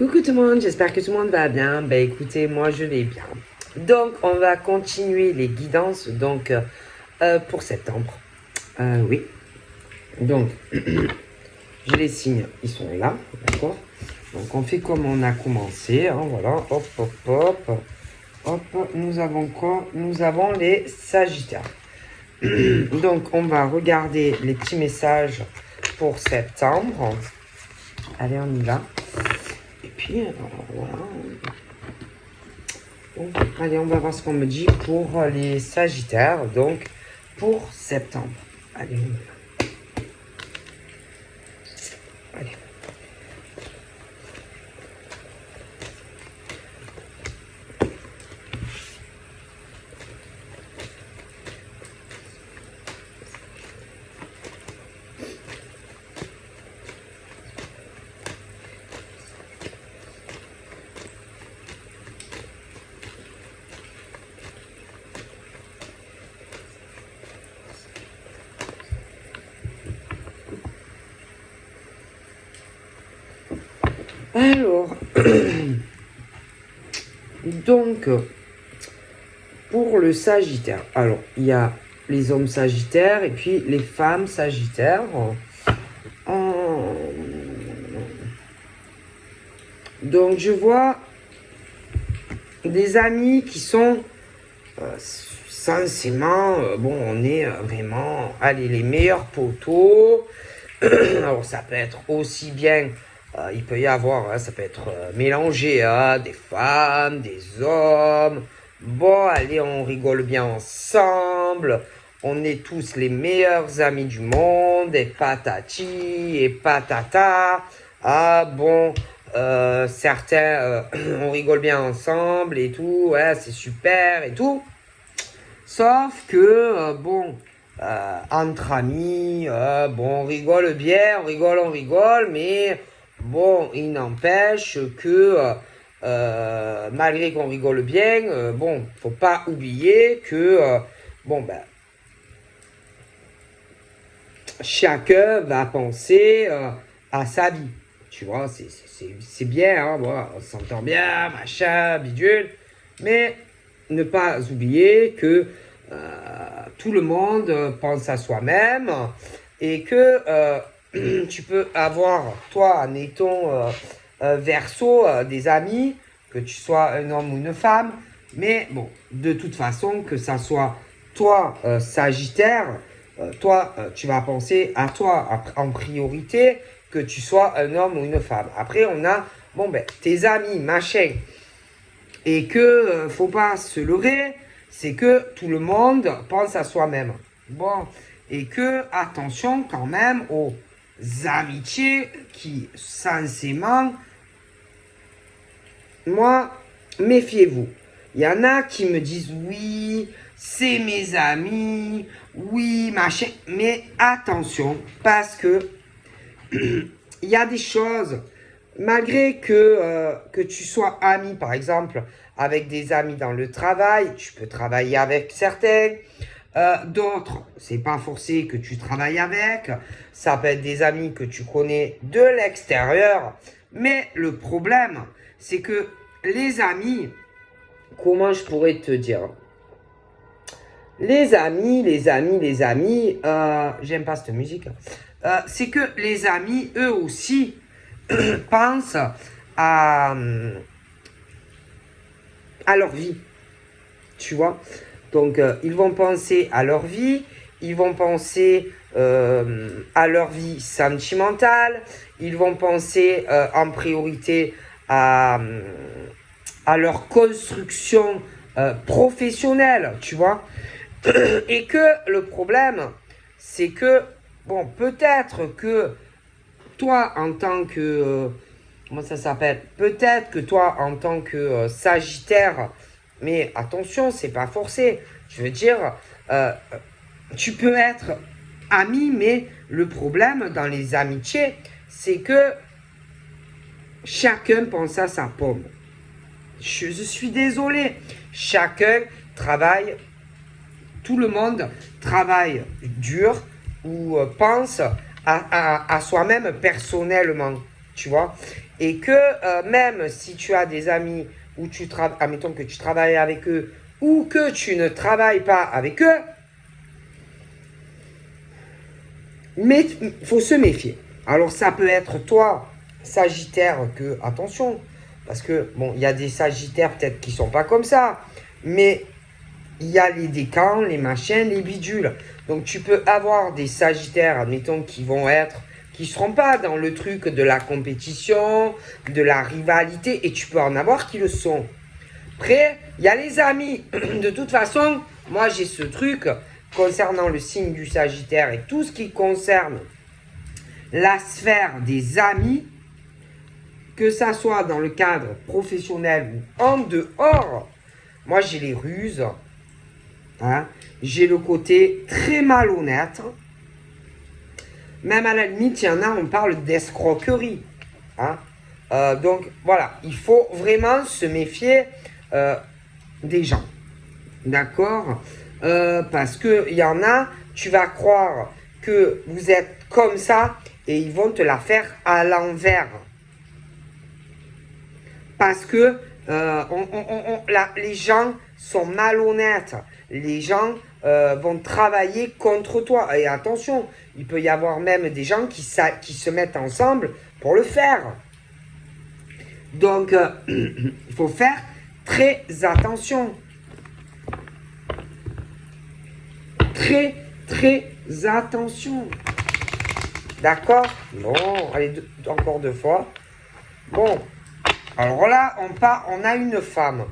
Coucou tout le monde, j'espère que tout le monde va bien. Ben écoutez, moi je vais bien. Donc on va continuer les guidances pour septembre. Oui. Donc j'ai les signes, ils sont là, d'accord. Donc on fait comme on a commencé, hein, voilà. Hop, hop, hop. Hop, nous avons quoi? Nous avons les Sagittaires. Donc on va regarder les petits messages pour septembre. Allez, on y va. Et puis, voilà. Donc, allez, on va voir ce qu'on me dit pour les Sagittaires, donc pour septembre. Allez, on y va. Allez. Alors, donc, pour le Sagittaire, alors, il y a les hommes Sagittaires et puis les femmes Sagittaires. Donc, je vois des amis qui sont censément, bon, on est vraiment, allez, les meilleurs poteaux. Alors, ça peut être aussi bien, il peut y avoir, ça peut être mélangé, des femmes, des hommes. Bon, allez, on rigole bien ensemble. On est tous les meilleurs amis du monde, et patati, et patata. Ah, bon, certains, on rigole bien ensemble et tout, ouais, c'est super et tout. Sauf que, bon, entre amis, bon, on rigole bien, on rigole, mais bon, il n'empêche que, malgré qu'on rigole bien, bon, faut pas oublier que, bon, ben, chacun va penser à sa vie. Tu vois, c'est bien, hein, voilà, on s'entend bien, machin, bidule, mais ne pas oublier que tout le monde pense à soi-même et que tu peux avoir, toi, admettons, Verseau, des amis, que tu sois un homme ou une femme, mais bon, de toute façon, que ça soit toi, Sagittaire, toi, tu vas penser à toi en priorité, que tu sois un homme ou une femme. Après, on a, bon, ben, tes amis, machin, et que faut pas se leurrer, c'est que tout le monde pense à soi-même. Bon, et que attention quand même aux amitiés qui, censément, moi, méfiez-vous. Il y en a qui me disent oui, c'est mes amis, oui, machin, mais attention, parce que il y a des choses, malgré que tu sois ami, par exemple, avec des amis dans le travail, tu peux travailler avec certains, d'autres, c'est pas forcé que tu travailles avec, ça peut être des amis que tu connais de l'extérieur, mais le problème, c'est que les amis, comment je pourrais te dire? Les amis, j'aime pas cette musique. C'est que les amis, eux aussi, pensent à leur vie. Tu vois? Donc, ils vont penser à leur vie, ils vont penser à leur vie sentimentale, ils vont penser en priorité à leur construction professionnelle, tu vois. Et que le problème, c'est que, bon, peut-être que toi, en tant que, comment ça s'appelle? Peut-être que toi, en tant que Sagittaire, mais attention, c'est pas forcé. Je veux dire, tu peux être ami, mais le problème dans les amitiés, c'est que chacun pense à sa pomme. Je suis désolé. Chacun travaille, tout le monde travaille dur ou pense à soi-même personnellement. tu vois. Et que même si tu as des amis où tu travailles, admettons que tu travailles avec eux ou que tu ne travailles pas avec eux, mais il faut se méfier. Alors ça peut être toi, Sagittaire, que, attention, parce que, bon, il y a des Sagittaires peut-être qui sont pas comme ça, mais il y a les décans, les machins, les bidules. Donc tu peux avoir des Sagittaires, admettons, qui seront pas dans le truc de la compétition, de la rivalité, et tu peux en avoir qui le sont. Après, il y a les amis. De toute façon, moi j'ai ce truc concernant le signe du Sagittaire et tout ce qui concerne la sphère des amis, que ça soit dans le cadre professionnel ou en dehors, moi j'ai les ruses, hein, j'ai le côté très malhonnête, même à la limite, il y en a, on parle d'escroquerie. Hein. Donc voilà, il faut vraiment se méfier des gens. D'accord, parce qu'il y en a, tu vas croire que vous êtes comme ça et ils vont te la faire à l'envers. Parce que les gens sont malhonnêtes. Les gens vont travailler contre toi. Et attention, il peut y avoir même des gens qui se mettent ensemble pour le faire. Donc, il faut faire très attention. Très, très attention. D'accord? Bon, allez, encore 2 fois. Bon, alors là, on a une femme.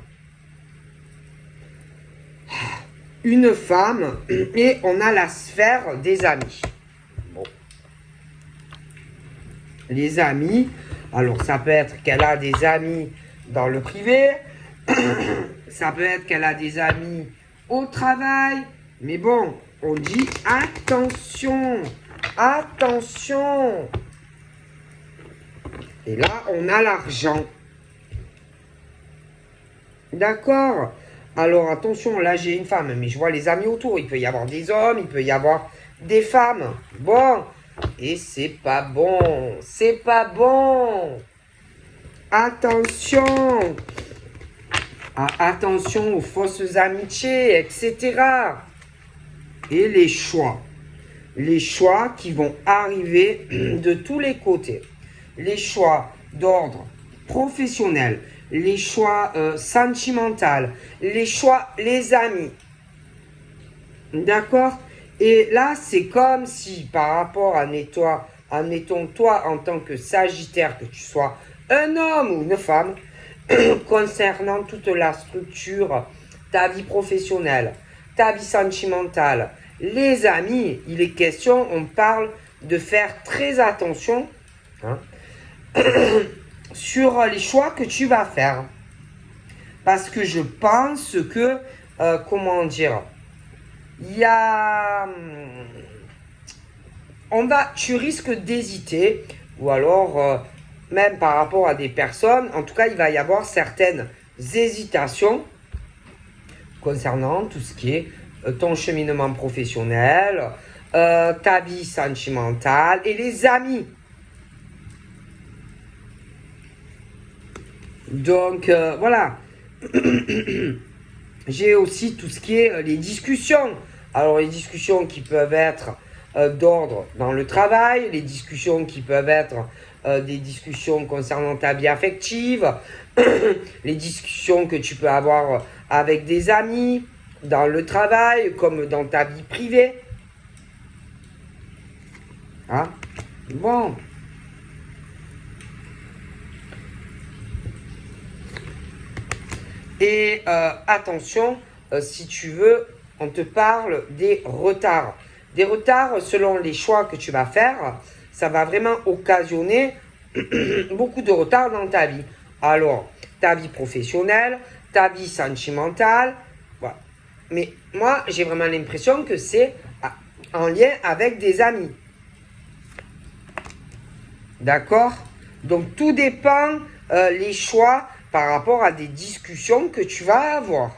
Une femme et on a la sphère des amis. Bon. Les amis, alors ça peut être qu'elle a des amis dans le privé, ça peut être qu'elle a des amis au travail, mais bon, on dit attention, attention. Et là, on a l'argent. D'accord? Alors attention, là j'ai une femme, mais je vois les amis autour. Il peut y avoir des hommes, il peut y avoir des femmes. Bon, et c'est pas bon, c'est pas bon. Attention. Attention aux fausses amitiés, etc. Et les choix. Les choix qui vont arriver de tous les côtés. Les choix d'ordre professionnel, les choix sentimentaux, les choix, les amis. D'accord? Et là, c'est comme si par rapport à admettons toi en tant que Sagittaire, que tu sois un homme ou une femme, concernant toute la structure, ta vie professionnelle, ta vie sentimentale, les amis, il est question, on parle de faire très attention, hein, sur les choix que tu vas faire. Parce que je pense que, comment dire, il y a... tu risques d'hésiter, ou alors, même par rapport à des personnes, en tout cas, il va y avoir certaines hésitations concernant tout ce qui est ton cheminement professionnel, ta vie sentimentale et les amis. Donc, voilà. J'ai aussi tout ce qui est les discussions. Alors, les discussions qui peuvent être d'ordre dans le travail, les discussions qui peuvent être des discussions concernant ta vie affective, les discussions que tu peux avoir avec des amis, dans le travail, comme dans ta vie privée. Hein? Bon. Et attention, si tu veux, on te parle des retards. Des retards selon les choix que tu vas faire, ça va vraiment occasionner beaucoup de retards dans ta vie. Alors, ta vie professionnelle, ta vie sentimentale, voilà. Mais moi, j'ai vraiment l'impression que c'est en lien avec des amis. D'accord? Donc, tout dépend les choix par rapport à des discussions que tu vas avoir.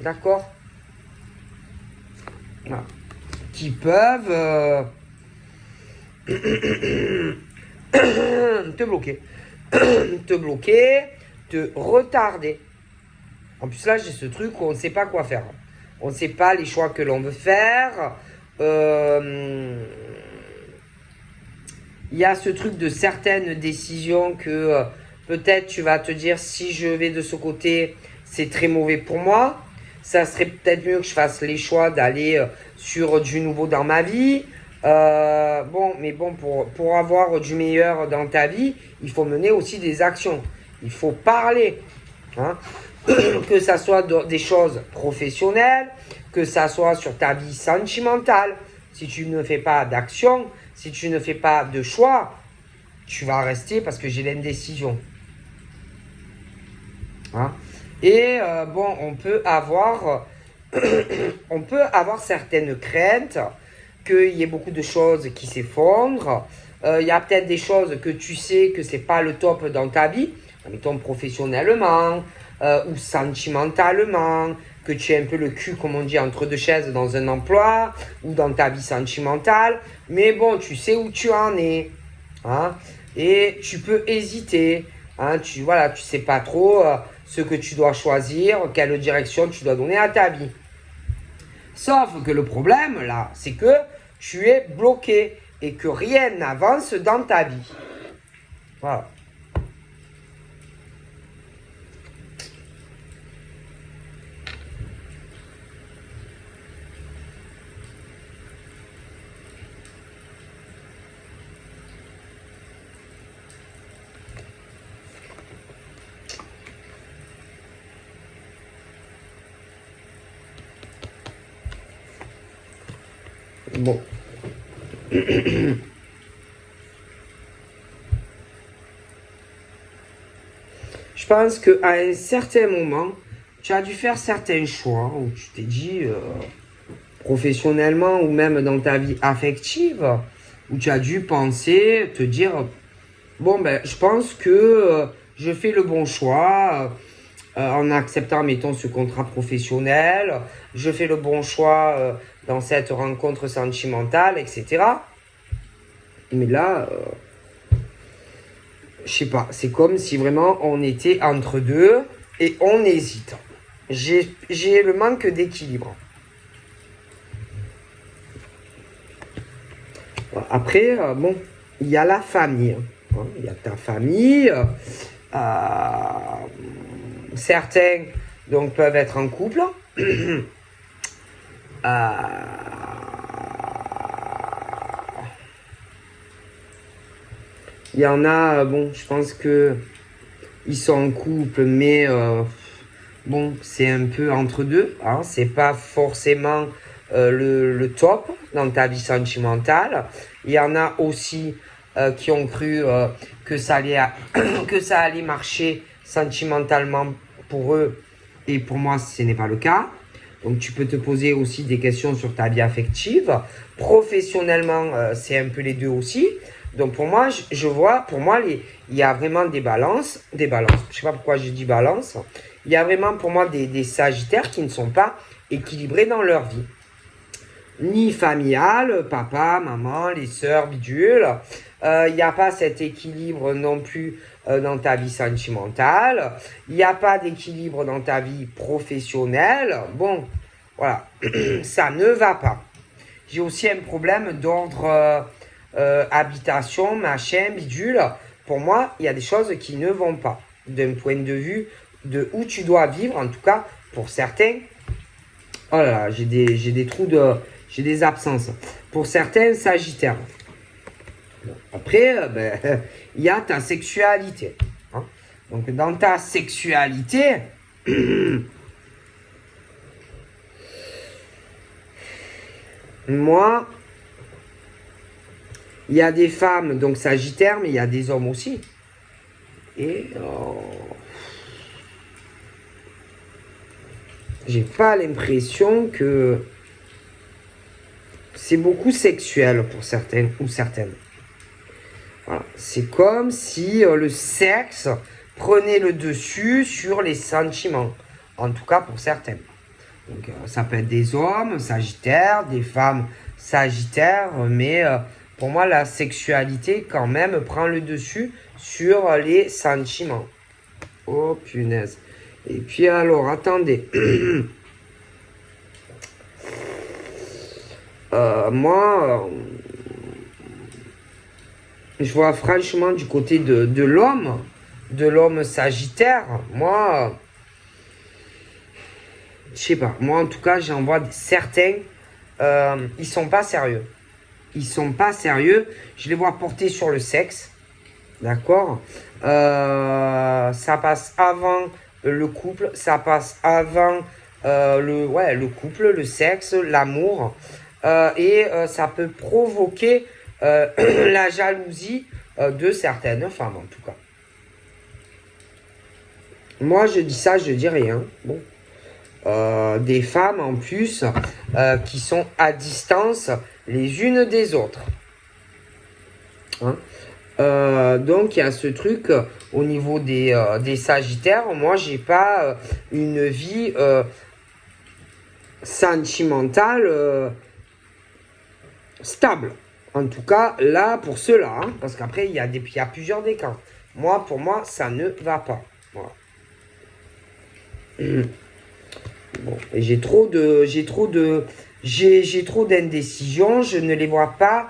D'accord? Voilà. Qui peuvent te bloquer. Te bloquer, te retarder. En plus là, j'ai ce truc où on ne sait pas quoi faire. On ne sait pas les choix que l'on veut faire. Il y a ce truc de certaines décisions que peut-être tu vas te dire si je vais de ce côté, c'est très mauvais pour moi. Ça serait peut-être mieux que je fasse les choix d'aller sur du nouveau dans ma vie. Pour avoir du meilleur dans ta vie, il faut mener aussi des actions. Il faut parler. Hein. Que ça soit des choses professionnelles, que ça soit sur ta vie sentimentale. Si tu ne fais pas d'action, si tu ne fais pas de choix, tu vas rester parce que j'ai l'indécision. Hein. Et on peut avoir certaines craintes qu'il y ait beaucoup de choses qui s'effondrent. Il y a peut-être des choses que tu sais que c'est pas le top dans ta vie, mettons professionnellement ou sentimentalement, que tu es un peu le cul, comme on dit, entre deux chaises dans un emploi ou dans ta vie sentimentale. Mais bon, tu sais où tu en es. Hein, et tu peux hésiter. Hein, tu sais pas trop ce que tu dois choisir, quelle direction tu dois donner à ta vie. Sauf que le problème, là, c'est que tu es bloqué et que rien n'avance dans ta vie. Voilà. Bon. Je pense qu'à un certain moment, tu as dû faire certains choix où tu t'es dit, professionnellement ou même dans ta vie affective, où tu as dû penser, te dire, je pense que je fais le bon choix en acceptant, mettons, ce contrat professionnel, je fais le bon choix dans cette rencontre sentimentale, etc. Mais là, je sais pas, c'est comme si vraiment on était entre deux et on hésite. J'ai le manque d'équilibre. Après, il y a la famille. Hein, il y a ta famille. Certains donc peuvent être en couple. Il y en a, je pense que ils sont en couple, mais c'est un peu entre deux. Hein, c'est pas forcément le top dans ta vie sentimentale. Il y en a aussi qui ont cru que ça allait marcher sentimentalement pour eux, et pour moi, ce n'est pas le cas. Donc, tu peux te poser aussi des questions sur ta vie affective. Professionnellement, c'est un peu les deux aussi. Donc, pour moi, il y a vraiment des balances. Je sais pas pourquoi j'ai dit balance. Il y a vraiment, pour moi, des sagittaires qui ne sont pas équilibrés dans leur vie. Ni familial, papa, maman, les sœurs, bidule. Il n'y a pas cet équilibre non plus dans ta vie sentimentale. Il n'y a pas d'équilibre dans ta vie professionnelle. Bon, voilà, ça ne va pas. J'ai aussi un problème d'ordre habitation, machin, bidule. Pour moi, il y a des choses qui ne vont pas. D'un point de vue de où tu dois vivre, en tout cas, pour certains. Oh là là, j'ai des trous j'ai des absences. Pour certains sagittaires. Après, il y a ta sexualité. Hein. Donc, dans ta sexualité, moi, il y a des femmes, donc sagittaires, mais il y a des hommes aussi. Et j'ai pas l'impression que c'est beaucoup sexuel pour certains ou certaines. Voilà. C'est comme si le sexe prenait le dessus sur les sentiments. En tout cas pour certaines. Donc ça peut être des hommes sagittaires, des femmes sagittaires, mais Pour moi, la sexualité, quand même, prend le dessus sur les sentiments. Oh, punaise. Et puis alors, attendez. Moi, je vois franchement du côté de l'homme sagittaire. Moi, je sais pas. Moi, en tout cas, j'en vois certains, ils sont pas sérieux. Ils sont pas sérieux. Je les vois porter sur le sexe. D'accord. Ça passe avant le couple. Ça passe avant le couple, le sexe, l'amour. Et ça peut provoquer la jalousie de certaines femmes, en tout cas. Moi, je dis ça, je dis rien. Bon. Des femmes, en plus, qui sont à distance les unes des autres. Hein. Donc, il y a ce truc au niveau des Sagittaires. Moi, j'ai pas une vie sentimentale stable. En tout cas, là, pour ceux-là, hein, parce qu'après, il y a plusieurs décans. Moi, pour moi, ça ne va pas. Voilà. Bon, et j'ai trop d'indécision. Je ne les vois pas,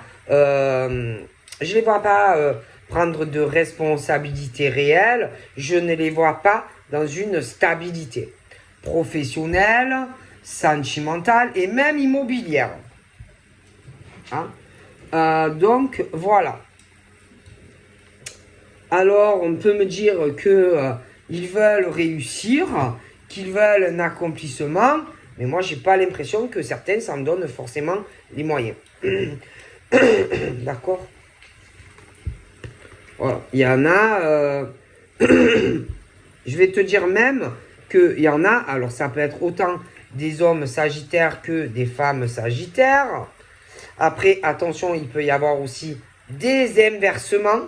prendre de responsabilités réelles. Je ne les vois pas dans une stabilité professionnelle, sentimentale et même immobilière. Hein? Donc voilà. Alors on peut me dire que ils veulent réussir, qu'ils veulent un accomplissement, mais moi j'ai pas l'impression que certains s'en donnent forcément les moyens. D'accord. Voilà. Il y en a. Je vais te dire même qu'il y en a. Alors ça peut être autant des hommes sagittaires que des femmes sagittaires. Après, attention, il peut y avoir aussi des inversements.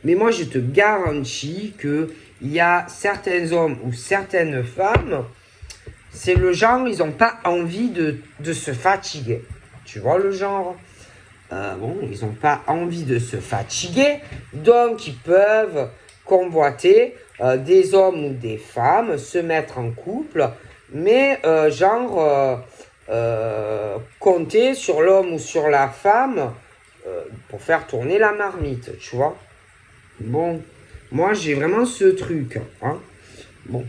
Mais moi, je te garantis qu'il y a certains hommes ou certaines femmes, c'est le genre, ils n'ont pas envie de se fatiguer. Tu vois le genre? Ils n'ont pas envie de se fatiguer. Donc, ils peuvent convoiter des hommes ou des femmes, se mettre en couple. Mais compter sur l'homme ou sur la femme pour faire tourner la marmite, tu vois. Bon, moi j'ai vraiment ce truc, hein. Bon.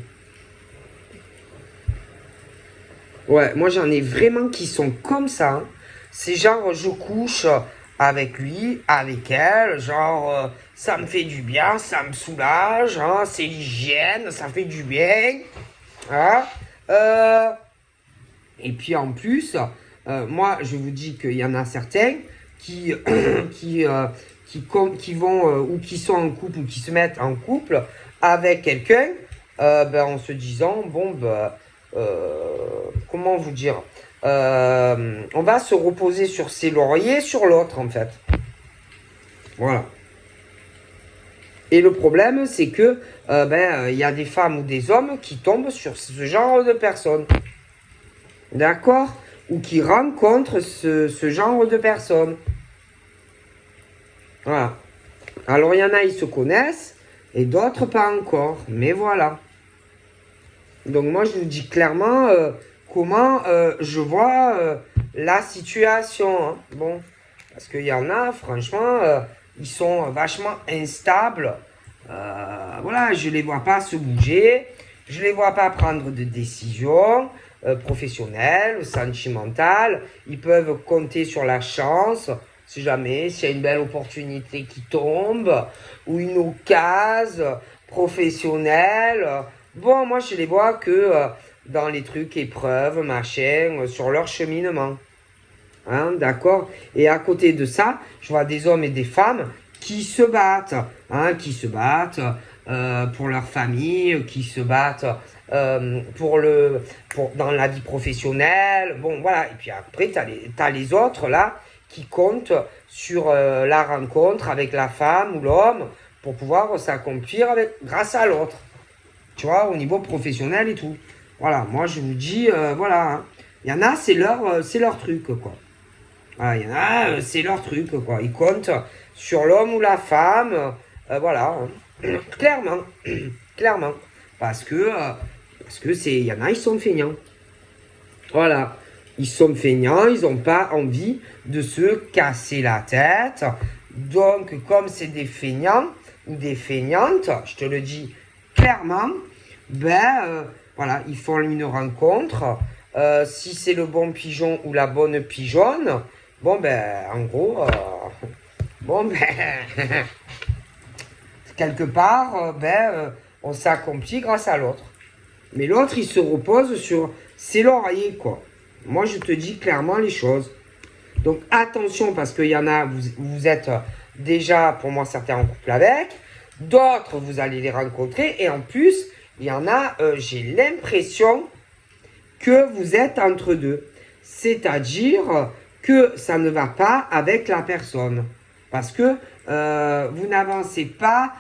Ouais, moi j'en ai vraiment qui sont comme ça. Hein. C'est genre je couche avec lui, avec elle, genre ça me fait du bien, ça me soulage, hein, c'est l'hygiène, ça fait du bien. Hein. Et puis en plus, moi je vous dis qu'il y en a certains qui, qui vont ou qui sont en couple ou qui se mettent en couple avec quelqu'un en se disant comment vous dire, on va se reposer sur ses lauriers sur l'autre en fait. Voilà. Et le problème c'est que y a des femmes ou des hommes qui tombent sur ce genre de personnes. D'accord? Ou qui rencontrent ce genre de personnes. Voilà. Alors, il y en a, ils se connaissent, et d'autres pas encore. Mais voilà. Donc, moi, je vous dis clairement comment je vois la situation. Hein. Bon. Parce qu'il y en a, franchement, ils sont vachement instables. Voilà, je les vois pas se bouger. Je les vois pas prendre de décisions professionnelles, sentimentales. Ils peuvent compter sur la chance. Si jamais, s'il y a une belle opportunité qui tombe, ou une occasion professionnelle. Bon, moi, je les vois que dans les trucs épreuves, machin, sur leur cheminement. Hein, d'accord? Et à côté de ça, je vois des hommes et des femmes qui se battent. Hein, qui se battent pour leur famille, qui se battent dans la vie professionnelle. Bon, voilà. Et puis après, t'as les autres, là, qui comptent sur la rencontre avec la femme ou l'homme pour pouvoir s'accomplir grâce à l'autre. Tu vois, au niveau professionnel et tout. Voilà, moi je vous dis, voilà. Hein. Il y en a, c'est leur truc, quoi. Voilà, il y en a, c'est leur truc, quoi. Ils comptent sur l'homme ou la femme, voilà. Clairement, clairement. Parce que il y en a, ils sont feignants. Voilà. Ils sont feignants, ils n'ont pas envie de se casser la tête. Donc, comme c'est des feignants ou des feignantes, je te le dis clairement, voilà, ils font une rencontre. Si c'est le bon pigeon ou la bonne pigeonne, bon, en gros, quelque part, on s'accomplit grâce à l'autre. Mais l'autre, il se repose sur ses lauriers, quoi. Moi, je te dis clairement les choses. Donc, attention, parce qu'il y en a, vous êtes déjà, pour moi, certains en couple avec. D'autres, vous allez les rencontrer. Et en plus, il y en a, j'ai l'impression que vous êtes entre deux. C'est-à-dire que ça ne va pas avec la personne. Parce que vous n'avancez pas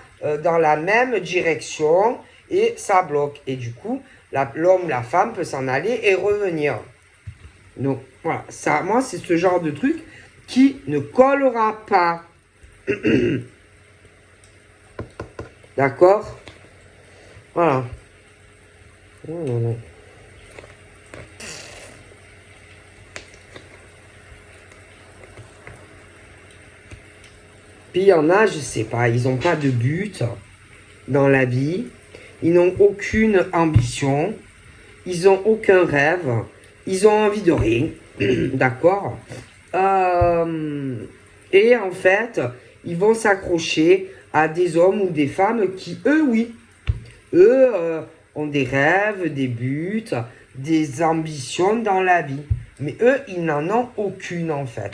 dans la même direction et ça bloque. Et du coup, l'homme ou la femme peut s'en aller et revenir. Donc, voilà. Ça, moi, c'est ce genre de truc qui ne collera pas. D'accord? Voilà. Non. Puis il y en a, je sais pas, ils n'ont pas de but dans la vie. Ils n'ont aucune ambition. Ils n'ont aucun rêve. Ils ont envie de rien. D'accord? Et en fait, ils vont s'accrocher à des hommes ou des femmes qui, eux, oui, ont des rêves, des buts, des ambitions dans la vie. Mais eux, ils n'en ont aucune, en fait.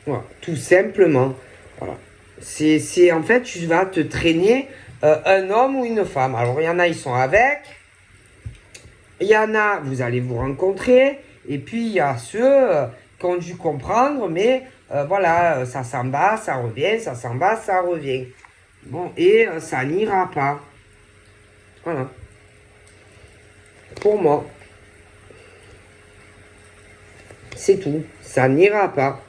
Voilà, tout simplement. Voilà. C'est en fait, tu vas te traîner un homme ou une femme. Alors, il y en a, ils sont avec. Il y en a, vous allez vous rencontrer. Et puis, il y a ceux qui ont dû comprendre, mais voilà, ça s'en va, ça revient, ça s'en va, ça revient. Bon, et ça n'ira pas. Voilà. Pour moi. C'est tout. Ça n'ira pas.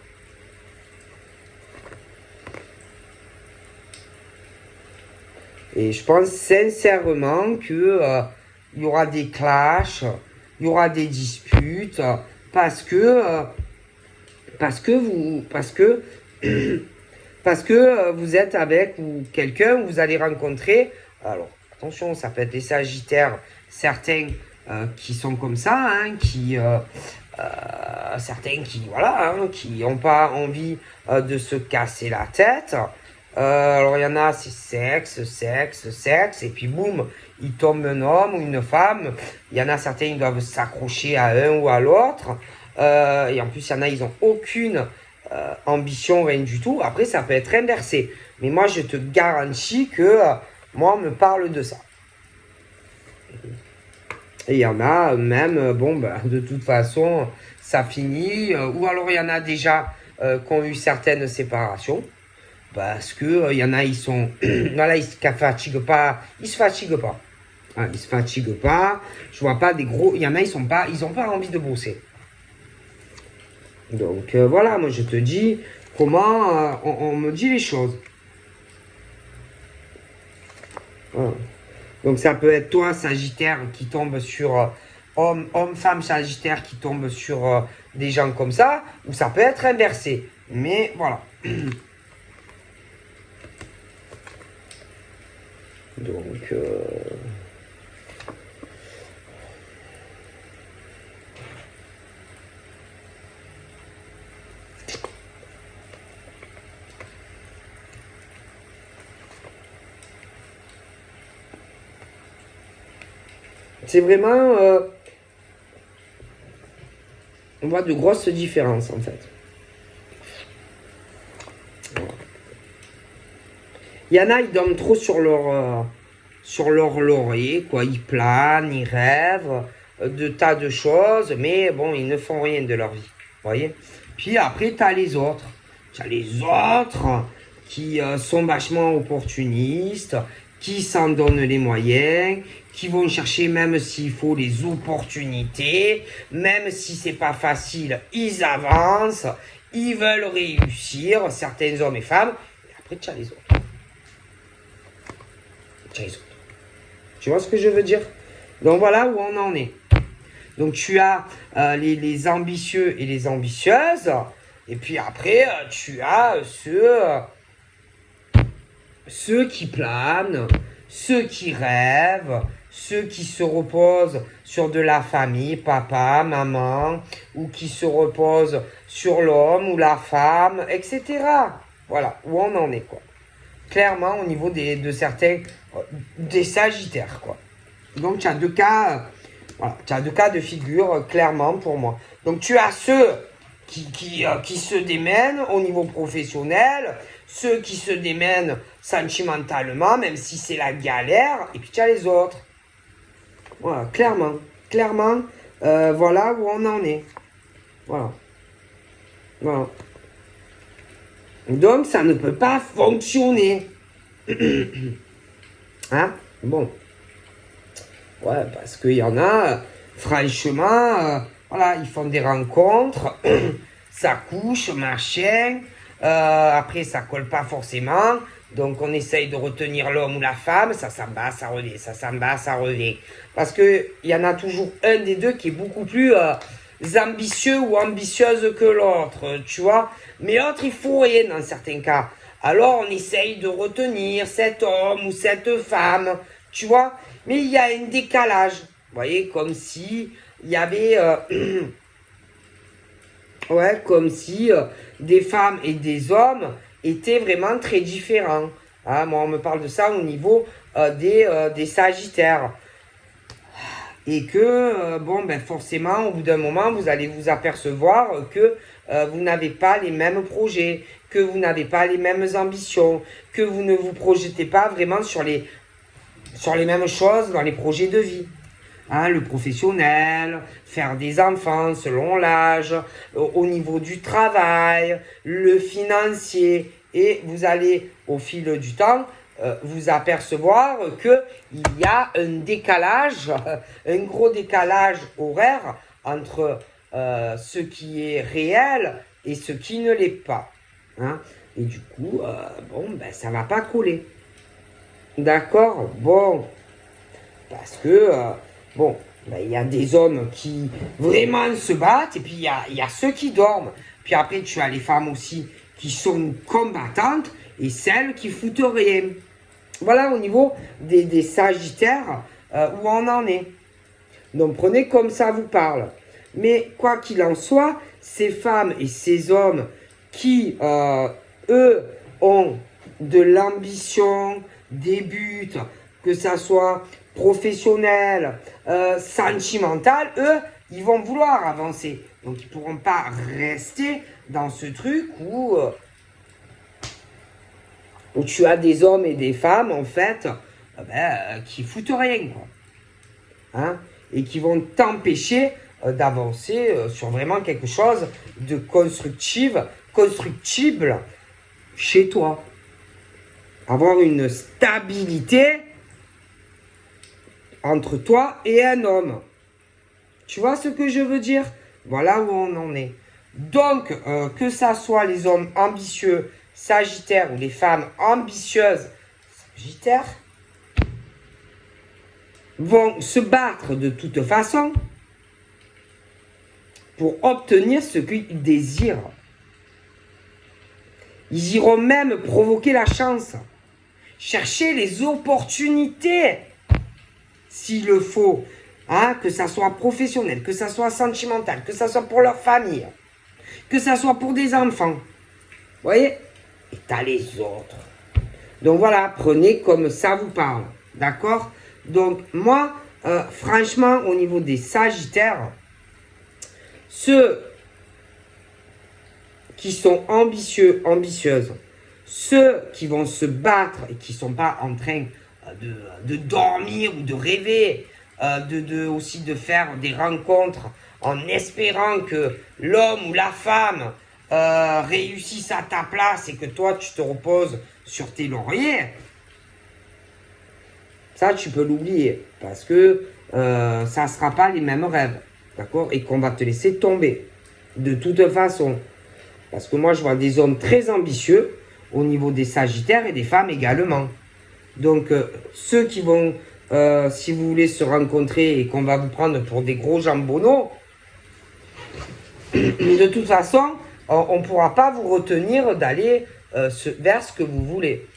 Et je pense sincèrement que il y aura des clashs, il y aura des disputes, parce que vous êtes avec ou quelqu'un, vous allez rencontrer. Alors attention, ça peut être des Sagittaires, certains qui sont comme ça, hein, certains qui voilà, hein, qui n'ont pas envie de se casser la tête. Alors il y en a, c'est sexe, et puis boum, il tombe un homme ou une femme. Il y en a certains, ils doivent s'accrocher à un ou à l'autre. Et en plus, il y en a, ils n'ont aucune ambition, rien du tout. Après, ça peut être inversé. Mais moi, je te garantis que moi, on me parle de ça. Et il y en a même, de toute façon, ça finit. Ou alors, il y en a déjà qui ont eu certaines séparations. Parce que y en a, ils sont... voilà, ils se fatiguent pas. Ils se fatiguent pas. Ah, ils se fatiguent pas. Je vois pas des gros... Il y en a, ils ont pas envie de bosser. Donc, voilà, moi, je te dis comment on me dit les choses. Voilà. Donc, ça peut être toi, Sagittaire, qui tombe sur... homme-femme Sagittaire qui tombe sur des gens comme ça. Ou ça peut être inversé. Mais, voilà. Donc, c'est vraiment, on voit de grosses différences en fait. Il y en a, ils dorment trop sur leur laurier, quoi. Ils planent, ils rêvent de tas de choses, mais bon, ils ne font rien de leur vie. Vous voyez? Puis après, tu as les autres. Tu as les autres qui sont vachement opportunistes, qui s'en donnent les moyens, qui vont chercher même s'il faut les opportunités, même si c'est pas facile, ils avancent, ils veulent réussir, certains hommes et femmes, et après tu as les autres. Tu as les autres. Tu vois ce que je veux dire? Donc voilà où on en est. Donc tu as les ambitieux et les ambitieuses, et puis après tu as ceux qui planent, ceux qui rêvent, ceux qui se reposent sur de la famille, papa, maman, ou qui se reposent sur l'homme ou la femme, etc. Voilà, où on en est, quoi. Clairement, au niveau de certains, des sagittaires, quoi. Donc, tu as deux cas, voilà, tu as deux cas de figure, clairement, pour moi. Donc, tu as ceux qui se démènent au niveau professionnel, ceux qui se démènent sentimentalement, même si c'est la galère, et puis tu as les autres. Voilà, clairement, voilà où on en est. Voilà. Voilà. Donc, ça ne peut pas fonctionner. Hein? Bon. Ouais, parce qu'il y en a, franchement, voilà, ils font des rencontres, ça couche, machin, après ça colle pas forcément, donc on essaye de retenir l'homme ou la femme, ça s'en bat, ça revient, ça s'en bat, ça revient. Parce qu'il y en a toujours un des deux qui est beaucoup plus ambitieux ou ambitieuse que l'autre, tu vois. Mais l'autre, il faut rien dans certains cas. Alors on essaye de retenir cet homme ou cette femme, tu vois. Mais il y a un décalage, vous voyez, comme si il y avait, ouais, comme si des femmes et des hommes étaient vraiment très différents. Hein, moi, on me parle de ça au niveau des sagittaires. Et que, bon, ben forcément, au bout d'un moment, vous allez vous apercevoir que vous n'avez pas les mêmes projets, que vous n'avez pas les mêmes ambitions, que vous ne vous projetez pas vraiment sur les mêmes choses dans les projets de vie. Hein, le professionnel, faire des enfants selon l'âge, au niveau du travail, le financier. Et vous allez, au fil du temps, vous apercevoir qu'il y a un décalage, un gros décalage horaire entre ce qui est réel et ce qui ne l'est pas. Hein. Et du coup, bon, ben, ça ne va pas coller. D'accord? Bon. Parce que, bon, ben, y a des hommes qui vraiment se battent et puis il y a ceux qui dorment. Puis après, tu as les femmes aussi qui sont combattantes et celles qui foutent rien. Voilà au niveau des sagittaires où on en est. Donc prenez comme ça vous parle. Mais quoi qu'il en soit, ces femmes et ces hommes qui, eux, ont de l'ambition, des buts, que ça soit professionnel, sentimental, eux, ils vont vouloir avancer. Donc ils ne pourront pas rester dans ce truc où tu as des hommes et des femmes, en fait, qui foutent rien, quoi. Hein, et qui vont t'empêcher d'avancer sur vraiment quelque chose de constructible chez toi. Avoir une stabilité entre toi et un homme. Tu vois ce que je veux dire? Voilà où on en est. Donc, que ça soit les hommes ambitieux, sagittaires, ou les femmes ambitieuses, sagittaires, vont se battre de toute façon pour obtenir ce qu'ils désirent. Ils iront même provoquer la chance, chercher les opportunités, s'il le faut, hein, que ça soit professionnel, que ça soit sentimental, que ça soit pour leur famille, que ça soit pour des enfants. Vous voyez? Et t'as les autres. Donc voilà, prenez comme ça vous parle. D'accord? Donc moi, franchement, au niveau des sagittaires, ceux qui sont ambitieux, ambitieuses, ceux qui vont se battre et qui ne sont pas en train de dormir ou de rêver, aussi de faire des rencontres en espérant que l'homme ou la femme réussisse à ta place et que toi tu te reposes sur tes lauriers. Ça, tu peux l'oublier parce que ça ne sera pas les mêmes rêves, d'accord? Et qu'on va te laisser tomber de toute façon. Parce que moi, je vois des hommes très ambitieux au niveau des Sagittaires et des femmes également. Donc, ceux qui vont, si vous voulez se rencontrer et qu'on va vous prendre pour des gros jambonneaux, de toute façon, on ne pourra pas vous retenir d'aller vers ce que vous voulez.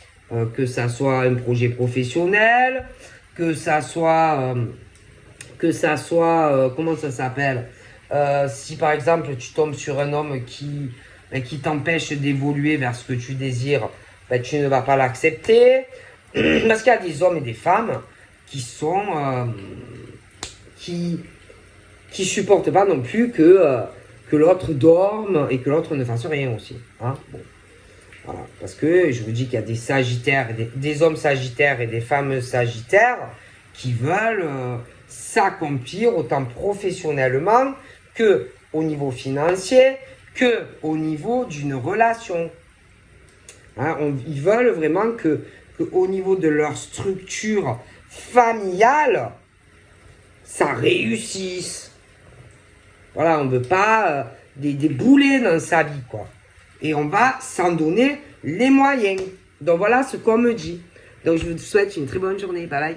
Que ça soit un projet professionnel, que ça soit, comment ça s'appelle, si par exemple tu tombes sur un homme qui t'empêche d'évoluer vers ce que tu désires, ben, tu ne vas pas l'accepter. Parce qu'il y a des hommes et des femmes qui sont qui supportent pas non plus que l'autre dorme et que l'autre ne fasse rien aussi. Hein, bon. Voilà. Parce que je vous dis qu'il y a des Sagittaires, des hommes Sagittaires et des femmes Sagittaires qui veulent s'accomplir autant professionnellement que au niveau financier, que au niveau d'une relation. Hein, ils veulent vraiment que au niveau de leur structure familiale, ça réussisse. Voilà, on ne veut pas des boulets dans sa vie, quoi. Et on va s'en donner les moyens. Donc voilà ce qu'on me dit. Donc je vous souhaite une très bonne journée. Bye bye.